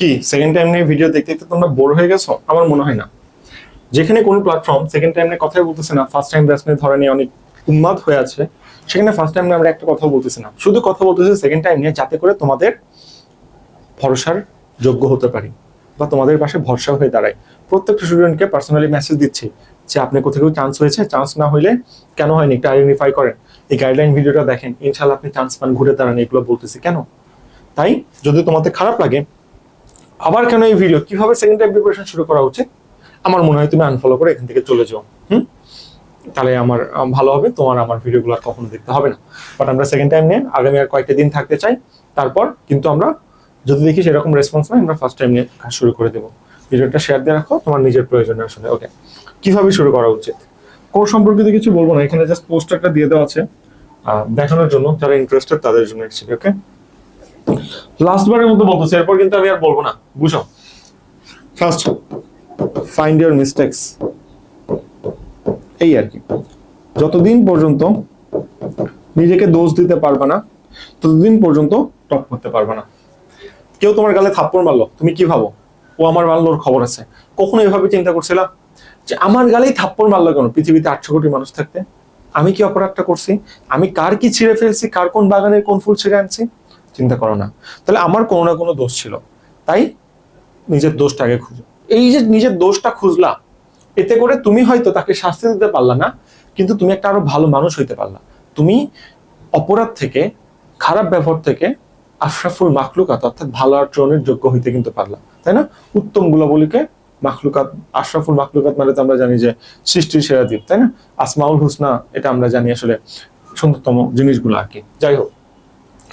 কি second time নিয়ে video দেখতে দেখতে তোমরা বোর হয়ে গেছো? আমার মনে হয় না। যেখানে কোনো প্ল্যাটফর্ম সেকেন্ড টাইম নিয়ে কথাই বলতেছে না, ফার্স্ট টাইম ব্যাচ নিয়ে ধরে নিয়ে অনেক উন্মাদ হয়ে আছে, সেখানে ফার্স্ট টাইম নিয়ে আমরা একটা কথা বলতেছি না, শুধু কথা বলতেছি সেকেন্ড টাইম নিয়ে, যাতে করে তোমাদের ভরসার যোগ্য হতে পারি বা তোমাদের পাশে ভরসা হয়ে দাঁড়ায়। প্রত্যেকটা স্টুডেন্টকে পার্সোনালি মেসেজ দিচ্ছি যে আপনি কোথাও চান্স হয়েছে, চান্স না হইলে কেন হয়নি একটু আইডেন্টিফাই করেন, এই গাইডলাইন ভিডিওটা দেখেন, ইনশাল্লাহ আপনি চান্স পান, ঘুরে দাঁড়ান। এগুলো বলতেছি কেন? তাই যদি তোমাদের খারাপ লাগে আবার কেন এই ভিডিও, কিভাবে সেকেন্ড টাইম প্রিপারেশন শুরু করা উচিত, আমার মনে হয় তুমি আনফলো করে এখান থেকে চলে যাও। তাহলে আমার ভালো হবে, তোমার আমার ভিডিওগুলো আর কখনো দেখতে হবে না। বাট আমরা সেকেন্ড টাইম নিয়ে আগামী আর কয়েকটা দিন থাকতে চাই, তারপর কিন্তু আমরা যদি দেখি সেরকম রেসপন্স নাই, আমরা ফার্স্ট টাইম নিয়ে কাজ শুরু করে দেবো। ভিডিওটা শেয়ার দিয়ে রাখো তোমার নিজের প্রয়োজনে আসলে। ওকে, কিভাবে শুরু করা উচিত কোর্স সম্পর্কিত কিছু বলবো না, এখানে জাস্ট পোস্টারটা দিয়ে দেওয়া আছে দেখানোর জন্য, যারা ইন্টারেস্টেড তাদের জন্য অ্যাকচুয়ালি। ওকে, লাস্টবারের মতো বলতেছি, এরপর কিন্তু আমি আর বলবো না, বুঝো। First, find your mistakes. এই আর কি, যতদিন পর্যন্ত নিজেকে দোষ দিতে পারবে না ততদিন পর্যন্ত টপ করতে পারবে না। কেউ তোমার গালে থাপ্পড় মারলো, তুমি কি ভাবো? ও আমার মারলোর খবর আছে। কখনো এভাবে চিন্তা করছিলা যে আমার গালেই থাপ্পড় মারলো কেন? পৃথিবীতে 800 কোটি মানুষ থাকতে আমি কি অপরাধটা করছি? আমি কার কি ছিঁড়ে ফেলছি? কার কোন বাগানের কোন ফুল ছিঁড়ে আনছি? চিন্তা করো না। তাহলে আমার কোনো না কোনো দোষ ছিল, তাই নিজের দোষটা আগে খুঁজো। এই যে নিজের দোষটা খুঁজলা, এতে করে তুমি হয়তো তাকে শাস্তি দিতে পারলা না, কিন্তু তুমি একটা আরো ভালো মানুষ হইতে পারলা। তুমি অপরাধ থেকে, খারাপ ব্যবহার থেকে আশরাফুল মাখলুকাত অর্থাৎ ভালো আচরণের যোগ্য হইতে কিন্তু পারলা, তাই না? উত্তম গুণাবলীকে মাখলুকাত, আশরাফুল মাখলুকাত মানে তো আমরা জানি যে সৃষ্টির সেরা দ্বীপ, তাই না? আসমাউল হুসনা, এটা আমরা জানি আসলে সুন্দরতম জিনিসগুলো আর কি। যাই হোক,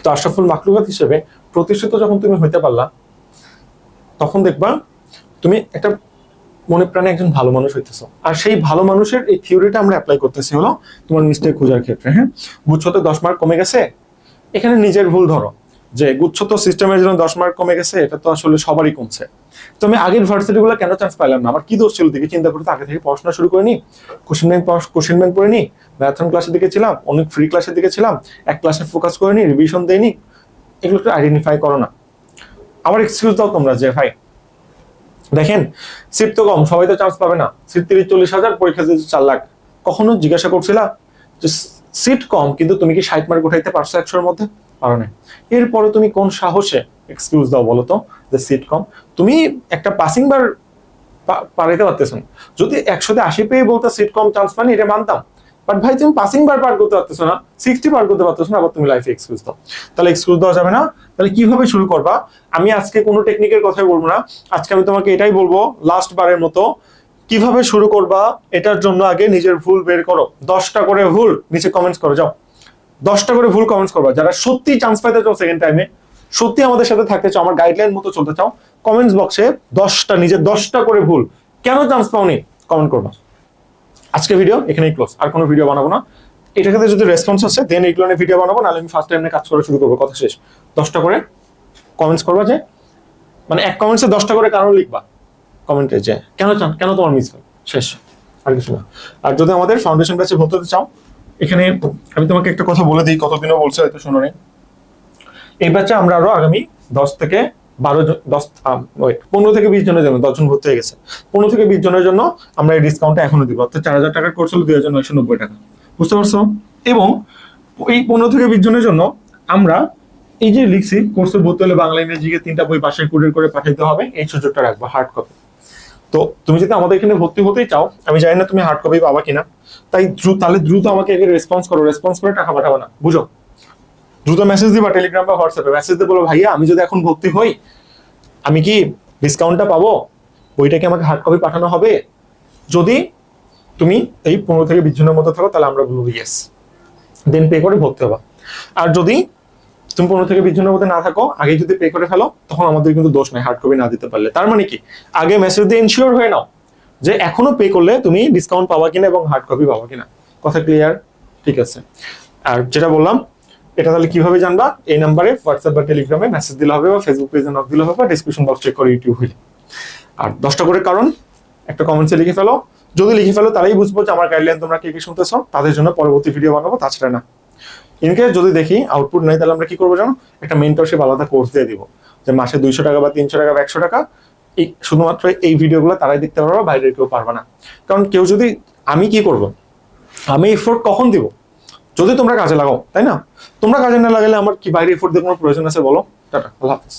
তো আশরাফুল মাখলুকাত হিসেবে প্রতিষ্ঠিত যখন তুমি হইতে পারলা, তখন দেখবা তুমি একটা মনে প্রাণে একজন ভালো মানুষ হইতেছো। আর সেই ভালো মানুষের এই থিওরিটা আমরা অ্যাপ্লাই করতেছি হলো তোমার মিস্টেক খোঁজার ক্ষেত্রে। হ্যাঁ, গুচ্ছতে 10 মার্ক কমে গেছে, এখানে নিজের ভুল ধরো যে গুচ্ছত সিস্টেমের জন্য 10 মার্ক কমে গেছে, এটা তো আসলে সবারই কমছে। তো আমি আগের ভার্সিটি গুলো কেন চান্স পাইলাম না, আমার কি দোষ ছিল দিকে চিন্তা করতে আগে থেকে পড়াশোনা শুরু করিনি, কোশ্চেন ব্যাংক পড়ে নি, ম্যারাথন ক্লাসের দিকে ছিলাম, অনেক ফ্রি ক্লাসের দিকে ছিলাম, এক ক্লাসে ফোকাস করিনি, রিভিশন দেয়নি, এগুলো একটু আইডেন্টিফাই করো না। আমার এক্সকিউজ দাও তোমরা যে ভাই দেখেন সিট তো কম, সবাই তো চান্স পাবে না, সিট 30-40 হাজার, পরীক্ষা দিতে 4 লাখ। কখনো জিজ্ঞাসা করছিলা যে সিট কম কিন্তু তুমি কি 60 মার্ক উঠাইতে পারছো 100-এর মধ্যে? পারো না। এরপরে তুমি কোন সাহসে এক্সকিউজ দাও বলো তো যে সিট কম? তুমি একটা পাসিং বার পারাইতে পারতেছ না। যদি 100-তে 80 পেয়ে বলতে সিট কম, চান্স পানি, এটা মানতাম। বাট ভাই তুমি পাসিং বার পার করতে পারতেছো না, 60 পার করতে পারতেছো না, আবার তুমি লাইফে এক্সকিউজ দাও। তাহলে এক্সকিউজ দেওয়া যাবে না। তাহলে কিভাবে শুরু করবা? আমি আজকে কোনো টেকনিকের কথাই বলবো না, আজকে আমি তোমাকে এটাই বলবো, লাস্ট বারের মতো কিভাবে শুরু করবা এটার জন্য আগে নিজের ভুল বের করো। 10টা করে ভুল নিচে কমেন্টস করো, যাও 10টা করে ভুল কমেন্টস করবা। যারা সত্যি চান্স পাইতে চাও সেকেন্ড টাইমে, সত্যি আমাদের সাথে থাকতে চাও, আমার গাইডলাইন মতো চলতে চাও, কমেন্টস বক্সে 10টা নিজের 10টা করে ভুল কেন চান্স পাওনি কমেন্ট করবা। আজকে ভিডিও এখানেই ক্লোজ, আর কোনো ভিডিও বানাবো না। এটাকে যদি রেসপন্স আছে দেন এইগুলো নিয়ে ভিডিও বানাবো, নাহলে আমি ফার্স্ট টাইমে কাজ করা শুরু করবো, কথা শেষ। 10টা করে কমেন্টস করবা, যে মানে এক কমেন্টসে 10টা করে কারণ লিখবা কমেন্টে, যে কেন চান, কেন তোমার মিস হয়, শেষ, আর কিছু না। আর যদি আমাদের ফাউন্ডেশন ব্যাচে ভর্তি হতে চাও, এখানে আমি তোমাকে একটা কথা বলে দিই, কতদিনও বলছে হয়তো শুনো নেই। এই ব্যাচে আমরা আরো আগামী 15 থেকে 20 জনের জন্য, 10 জন ভর্তি হয়ে গেছে, 15 থেকে 20 জনের জন্য আমরা এই ডিসকাউন্টটা এখনো দিব, অর্থাৎ 4000 টাকার কোর্স হলো 2990 টাকা, বুঝতে পারছো? এবং এই 15 থেকে 20 জনের জন্য আমরা এই যে লিখছি কোর্সে ভর্তি হলে বাংলা ইংরেজিকে 3টা বই পাশে কুরিয়ার করে পাঠাইতে হবে, এই সুযোগটা রাখবো, হার্ড কপি। তো তুমি যদি আমাদের এখানে ভর্তি হতেই চাও, আমি জানি না তুমি হার্ড কপি পাবা কিনা, তাই তাহলে দ্রুত আমাকে আগে রেসপন্স করো, রেসপন্স করে টাকা পাঠাবো না, বুঝো? দ্রুত মেসেজ দিবা টেলিগ্রাম বা হোয়াটসঅ্যাপে, মেসেজ দিয়ে বলো ভাইয়া আমি যদি এখন ভর্তি হই আমি কি ডিসকাউন্টটা পাবো, বইটা কি আমাকে হার্ড কপি পাঠানো হবে? যদি তুমি এই 15 থেকে 20 জনের মতো থাকো তাহলে আমরা বলবো ইয়েস, দেন পে করে ভর্তি হবা। আর যদি তুমি 15 থেকে 20 জনের মধ্যে না থাকো, আগে যদি পে করে ফেলো, তখন আমাদের কিন্তু দোষ নাই হার্ড কপি না দিতে পারলে। তার মানে কি, আগে মেসেজ দিয়ে ইনশিওর হয়ে নাও যে এখনো পে করলে তুমি ডিসকাউন্ট পাবা কিনা এবং হার্ড কপি পাবা কিনা। কথা ক্লিয়ার? ঠিক আছে। আর যেটা বললাম এটা তাহলে কিভাবে জানবা? এই নাম্বারে হোয়াটসঅ্যাপ বা টেলিগ্রামে মেসেজ দিলে হবে, বা ফেসবুক পেজে নক দিলে হবে, বা ডিসক্রিপশন বক্স চেক করে ইউটিউব হইলে। আর 10টা করে কারণ একটা কমেন্টসে লিখে ফেলো, যদি লিখে ফেলো তাহলেই বুঝবো যে আমার গাইডলাইন তোমরা কে কে শুনতেছো, তাদের জন্য পরবর্তী ভিডিও বানাবো, তাছাড়া না। ইনকেস যদি দেখি আউটপুট নাই, তাহলে আমরা কি করবো জানো? একটা মেন্টরশিপ আলাদা কোর্স দিয়ে দিব, যে মাসে 200 টাকা বা 300 টাকা বা 100 টাকা, এই শুধুমাত্র এই ভিডিওগুলো তারাই দেখতে পারবে, বাইরের কেউ পারবে না। কারণ কেউ যদি, আমি কি করব, আমি এফোর্ট কখন দিব যদি তোমরা কাজে লাগাও, তাই না? তোমরা কাজে না লাগালে আমার কি বাইরে এফোর্ট দিয়ে কোনো প্রয়োজন আছে বলো? টাটা, আল্লাহ হাফেজ।